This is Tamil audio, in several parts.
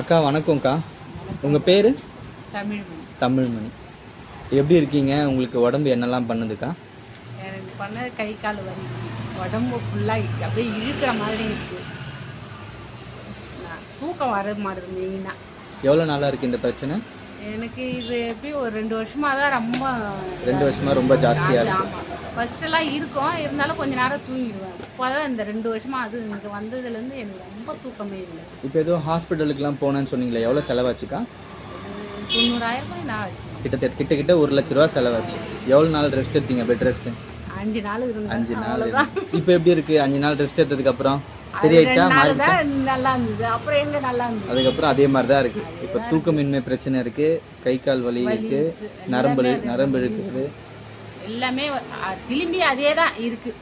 அக்கா வணக்கம்க்கா. உங்கள் பேர்? தமிழ்மணி. தமிழ்மணி. எப்படி இருக்கீங்க? உங்களுக்கு உடம்பு என்னெல்லாம் பண்ணுதுக்கா? எனக்கு பண்ண கை கால் வலி, உடம்பு ஃபுல்லாக அப்படியே இழுக்கிற மாதிரி இருக்குது. தூக்கம் வர மாட்டேது மெயினாக. எவ்வளோ நாளாக இருக்குது இந்த பிரச்சனை? எனக்கு இது எப்படி ஒரு 2 வருஷமாக தான் ரொம்ப 2 வருஷமாக ரொம்ப ஜாஸ்தியாக இருக்குது. ஆமாம், ஃபஸ்ட்டெல்லாம் இருக்கும், இருந்தாலும் கொஞ்ச நேரம் தூங்கிடுவேன். இப்போ தான் இந்த 2 வருஷமாக அது இங்கே வந்ததுலேருந்து எனக்கு ரொம்ப தூக்கமே இல்லை. இப்போ எதுவும் ஹாஸ்பிட்டலுக்குலாம் போனேன்னு சொன்னீங்களே, எவ்வளோ செலவாச்சுக்கா? 90,000 ரூபாய் நான் ஆச்சு. கிட்டத்தட்ட 1,00,000 செலவாச்சு. எவ்வளோ நாள் ரெஸ்ட் எடுத்தீங்க? பெட் ரெஸ்ட்டு 5 நாள் இருந்தேன். 5 நாள். இப்போ எப்படி இருக்குது? 5 நாள் ரெஸ்ட் எடுத்ததுக்கப்புறம் சரியாயிடுச்சா? நல்லா இருந்தது, அப்புறம் எங்க நல்லா இருந்தது. அதுக்கப்புறம் அதே மாதிரி தான் இருக்குது. இப்போ தூக்கமின்மை பிரச்சனை இருக்குது, கை கால் வலி இருக்குது, நரம்பு இருக்குது, எல்லாமே திரும்பி அதே தான் இருக்கு.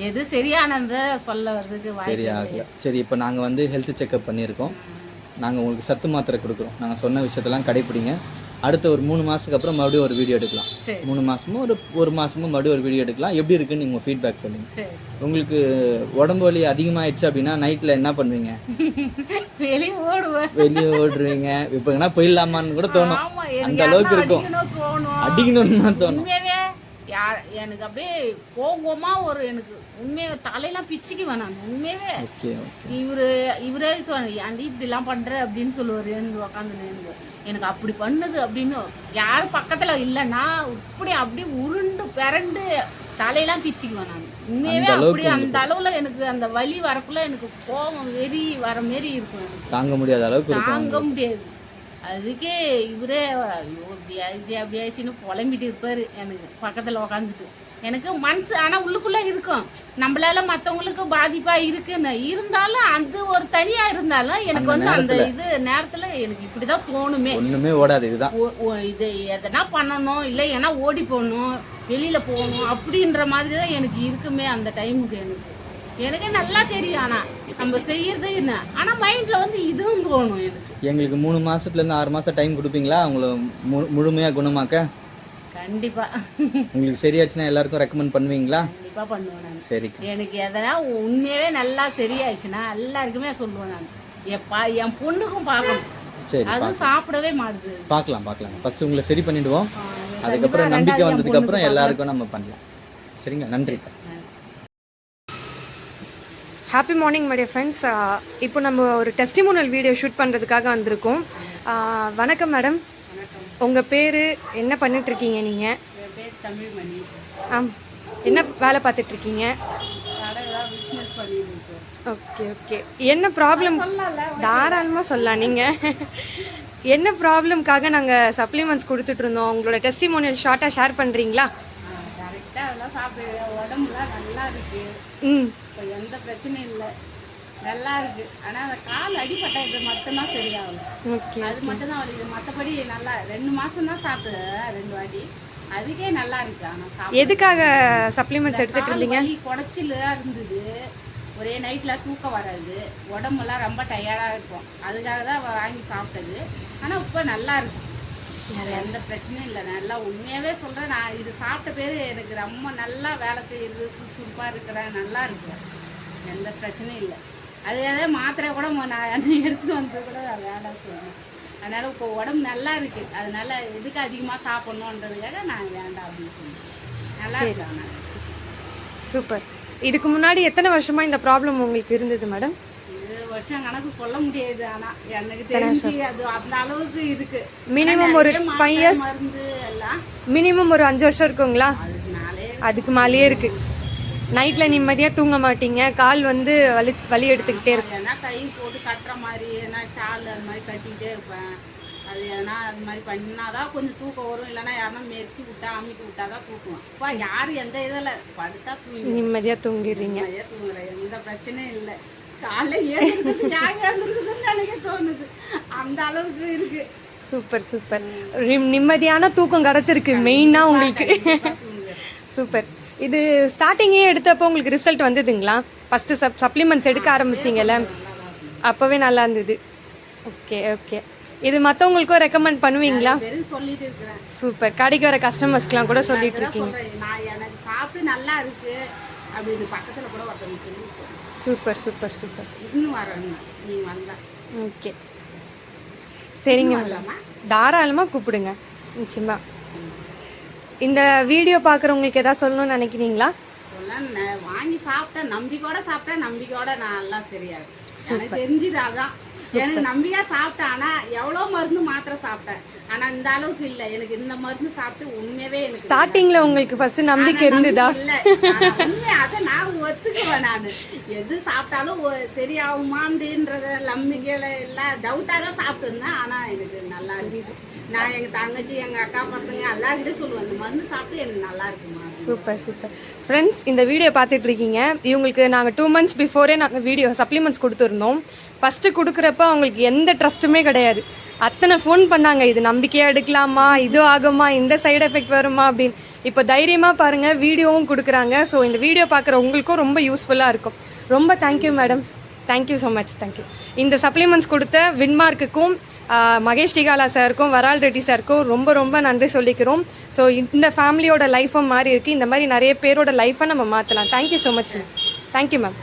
எது சரியானது சொல்ல வர்றதுக்கு சரியாகல. சரி, இப்போ நாங்கள் வந்து ஹெல்த் செக்அப் பண்ணியிருக்கோம். நாங்கள் உங்களுக்கு சத்து மாத்திரை கொடுக்குறோம். நாங்கள் சொன்ன விஷயத்தெல்லாம் கடைப்பிடிங்க. அடுத்த ஒரு 3 மாதத்துக்கு அப்புறம் மறுபடியும் ஒரு வீடியோ எடுக்கலாம். 3 மாதமும் ஒரு மாதமும் மறுபடியும் ஒரு வீடியோ எடுக்கலாம். எப்படி இருக்குன்னு நீங்கள் ஃபீட்பேக் சொல்லுங்கள். உங்களுக்கு உடம்பு வலி அதிகமாகிடுச்சு அப்படின்னா நைட்டில் என்ன பண்ணுவீங்க? வெளியே ஓடுவீங்க. இப்போ என்ன போயிடலாமான்னு கூட தோணும். அந்த அளவுக்கு இருக்கும். அடிக்கணும்னு தான் தோணும். எனக்கு அப்படியே கோபமா ஒரு எனக்கு உண்மையாக தலையெல்லாம் பிச்சுக்கு வேணாம். உண்மையாவே இவரே ஏன்டி இப்படிலாம் பண்ற அப்படின்னு சொல்லுவார். உக்காந்து எனக்கு அப்படி பண்ணுது அப்படின்னு யாரும் பக்கத்துல இல்லைன்னா அப்படி உருண்டு பிறண்டு தலையெல்லாம் பிச்சுக்குவேன் நான். உண்மையாவே அப்படி அந்த அளவுல எனக்கு அந்த வலி வரக்குள்ள எனக்கு கோபம் வெறி வர மாரி இருக்கும். எனக்கு தாங்க முடியாத அளவுக்கு தாங்க முடியாது. அதுக்கே இவரே அப்படியாச்சுன்னு புலம்பிட்டு இருப்பாரு எனக்கு பக்கத்துல உக்காந்துட்டு. எனக்கு மனசு ஆனா உள்ளுக்குள்ள இருக்கும், நம்மளால மற்றவங்களுக்கு பாதிப்பா இருக்குன்னு இருந்தாலும் அது ஒரு தனியா இருந்தாலும் எனக்கு வந்து அந்த இது நேரத்துல எனக்கு இப்படிதான் தோணுமே. ஒண்ணுமே ஓடாது. இதுதான் இது எதனா பண்ணணும், இல்லை ஏன்னா ஓடி போகணும், வெளியில போகணும் அப்படின்ற மாதிரி தான் எனக்கு இருக்குமே அந்த டைமுக்கு. எனக்கு நல்லா தெரியும், ஆனா நம்ம செய்யறது என்ன, ஆனா மைண்ட்ல வந்து இதுவும் தோணும் எனக்கு. எங்களுக்கு 3 மாசத்துலேருந்து 6 மாசம் டைம் கொடுப்பீங்களா உங்களை முழுமையாக குணமாக்க? கண்டிப்பா. உங்களுக்கு சரியாச்சுன்னா எல்லாருக்கும் ரெக்கமெண்ட் பண்ணுவீங்களா? கண்டிப்பா பண்ணுவேன் நான். சரி, எனக்கு எதனா உண்மையாவே நல்லா சரியாயிடுச்சுன்னா எல்லாருக்குமே சொல்லுவேன் நான். என் பொண்ணுக்கும் பார்க்கணும். சரி, அது சாப்பிடவே மாட்டுது. பார்க்கலாம். ஃபர்ஸ்ட் உங்களை சரி பண்ணிடுவோம். அதுக்கப்புறம் நம்பிக்கை வந்ததுக்கு அப்புறம் எல்லாருக்கும் நம்ம பண்ணலாம். சரிங்க, நன்றி. Happy morning my dear friends. இப்போ நம்ம ஒரு டெஸ்டிமோனியல் வீடியோ ஷூட் பண்ணுறதுக்காக வந்திருக்கோம். வணக்கம் மேடம். உங்கள் பேர், என்ன பண்ணிகிட்ருக்கீங்க நீங்கள்? என் பேர் தமிழ்மணி. என்ன வேலை பார்த்துட்ருக்கீங்க? பிஸ்னஸ் பண்ணிட்டு. ஓகே. என்ன ப்ராப்ளம்? தாராளமாக சொல்லலாம். நீங்கள் என்ன ப்ராப்ளம்காக நாங்கள் சப்ளிமெண்ட்ஸ் கொடுத்துட்ருந்தோம், உங்களோட டெஸ்டிமோனியல் ஷார்ட்டாக ஷேர் பண்ணுறீங்களா? கரெக்டாக அதெல்லாம் சாப்பிட்டு உடம்புலாம் நல்லா இருக்கு. இப்போ எந்த பிரச்சனையும் இல்லை, நல்லா இருக்கு. ஆனால் அந்த கால் அடிப்பட்டது மட்டும்தான் சரியாகல. அது மட்டும்தான் வலிக்குது. மற்றபடி நல்லா 2 மாதம் தான் சாப்பிட்டேன், 2 வாட்டி. அதுக்கே நல்லா இருக்கு. ஆனால் எதுக்காக சப்ளிமெண்ட்ஸ் எடுத்துட்டு இருந்தீங்க? குடைச்சலாக இருந்தது, ஒரே நைட்டில் தூக்கம் வராது, உடம்பெல்லாம் ரொம்ப டயர்டாக இருக்கும். அதுக்காக தான் வாங்கி சாப்பிட்டது. ஆனால் இப்போ நல்லா இருக்கு, வேறு எந்த பிரச்சனையும் இல்லை. நல்லா உண்மையாகவே சொல்கிறேன், நான் இது சாப்பிட்ட பேர் எனக்கு ரொம்ப நல்லா வேலை செய்யுது, சுறுசுறுப்பாக இருக்கிறேன், நல்லா இருக்கிறேன், எந்த பிரச்சனையும் இல்லை. அதே மாத்திரை கூட நான் எடுத்துகிட்டு வந்தது கூட வேலை செய்வேன். அதனால் இப்போ உடம்பு நல்லா இருக்குது. அதனால எதுக்கு அதிகமாக சாப்பிட்ணுன்றதுக்காக நான் வேண்டாம் அப்படின்னு சொன்னேன். நல்லா இருக்கு. ஆனால் சூப்பர். இதுக்கு முன்னாடி எத்தனை வருஷமாக இந்த ப்ராப்ளம் உங்களுக்கு இருந்தது மேடம்? வருஷம் கணக்கு சொல்ல முடியாது, ஆனா எனக்கு தெரிஞ்சு அது அந்த அளவுக்கு இருக்கு. மினிமம் ஒரு 5 இயர்ஸ், மினிமம் ஒரு 5 வருஷம் இருக்குங்களா? அதுக்கு மேலேயே இருக்கு. நைட்ல நிம்மதியா தூங்க மாட்டீங்க, கால் வந்து வலி எடுத்துக்கிட்டே இருக்கு. ஏன்னா கை போட்டு கட்டுற மாதிரி, ஏன்னா ஷால் அது மாதிரி கட்டிக்கிட்டே இருப்பேன். அது ஏன்னா அது மாதிரி பண்ணாதான் கொஞ்சம் தூக்கம் வரும், இல்லைன்னா யாருன்னா மெரிச்சு விட்டா அமுக்கி விட்டாதான் தூக்குவேன். இப்போ யாரும் எந்த இதில் படுத்தா தூங்கி நிம்மதியா தூங்கிடுறீங்க. தூங்குறேன், எந்த பிரச்சனையும் இல்லை. காலைல எனக்கு தோணுது, அந்த அளவுக்கு இருக்கு. சூப்பர். நிம்மதியான தூக்கம் கிடைச்சிருக்கு மெயினா உங்களுக்கு. சூப்பர். இது ஸ்டார்டிங்கே எடுத்தப்போ உங்களுக்கு ரிசல்ட் வந்ததுங்களா? ஃபர்ஸ்ட் சப்ளிமெண்ட்ஸ் எடுக்க ஆரம்பிச்சிங்கல்ல, அப்பவே நல்லா இருந்தது. ஓகே. இது மற்றவங்களுக்கும் ரெக்கமெண்ட் பண்ணுவீங்களா? சொல்லிட்டு இருக்கிறேன். சூப்பர். கடைக்கு வர கஸ்டமர்ஸ்க்குலாம் கூட சொல்லிட்டு இருக்கீங்க. நான் எனக்கு சாப்பிட்டு நல்லா இருக்கு அப்படின்னு பக்கத்தில் கூட ஒருத்தவங்க சொல்லியிருக்கேன். சூப்பர். இன்னும் வரேன் நீ வந்தா. ஓகே. சரிங்க வரலாமா? தாராளமாக கூப்பிடுங்க நிச்சயமா. இந்த வீடியோ பார்க்குறவங்களுக்கு எதாவது சொல்லணும்னு நினைக்கிறீங்களா? வாங்கி சாப்பிட்டேன், நம்பிக்கையோட சாப்பிட்டேன், நம்பிக்கையோட நான் எல்லாம் சரியாகும். எனக்கு தெரிஞ்சது அதான். எனக்கு நம்பிக்கையா சாப்பிட்டேன். ஆனா எவ்வளோ மருந்து மாத்திரை சாப்பிட்டேன், ஆனா இந்த அளவுக்கு இல்லை. எனக்கு இந்த மருந்து சாப்பிட்டு உண்மையாவே எனக்கு ஸ்டார்டிங்ல உங்களுக்கு ஃபர்ஸ்ட் நம்பிக்கை இருந்ததா? இல்ல, உண்மை அதை நான் ஒத்துக்குவேன். நான் எது சாப்பிட்டாலும் சரியாகுமான்றத நம்பிக்கையில எல்லாம் டவுட்டா தான் சாப்பிட்டு இருந்தேன். ஆனா எனக்கு நல்லா இருக்குது. நான் எங்க தங்கச்சி, எங்க அக்கா பசங்க எல்லாருக்கிட்டையும் சொல்லுவேன், இந்த மருந்து சாப்பிட்டு எனக்கு நல்லா இருக்குமா. Super super. ஃப்ரெண்ட்ஸ், இந்த வீடியோ பார்த்துட்டு இருக்கீங்க. இவங்களுக்கு நாங்கள் 2 months பிஃபோரே நாங்கள் வீடியோ சப்ளிமெண்ட்ஸ் கொடுத்துருந்தோம். ஃபஸ்ட்டு கொடுக்குறப்ப அவங்களுக்கு எந்த ட்ரஸ்ட்டுமே கிடையாது. அத்தனை ஃபோன் பண்ணாங்க, இது நம்பிக்கையாக எடுக்கலாமா, இது ஆகுமா, இந்த சைடு எஃபெக்ட் வருமா அப்படின்னு. இப்போ தைரியமாக பாருங்கள், வீடியோவும் கொடுக்குறாங்க. ஸோ இந்த வீடியோ பார்க்குற உங்களுக்கும் ரொம்ப யூஸ்ஃபுல்லாக இருக்கும். ரொம்ப thank you madam, thank you so much, thank you. இந்த சப்ளிமெண்ட்ஸ் கொடுத்த வின்மார்க்குக்கும் மகேஷ் டிகாலா சாருக்கும் வரால் ரெட்டி சாருக்கும் ரொம்ப ரொம்ப நன்றி சொல்லிக்கிறோம். ஸோ இந்த ஃபேமிலியோட லைஃபும் மாறி இருக்குது. இந்த மாதிரி நிறைய பேரோட லைஃப்பை நம்ம மாற்றலாம். Thank you so much. Thank you ma'am.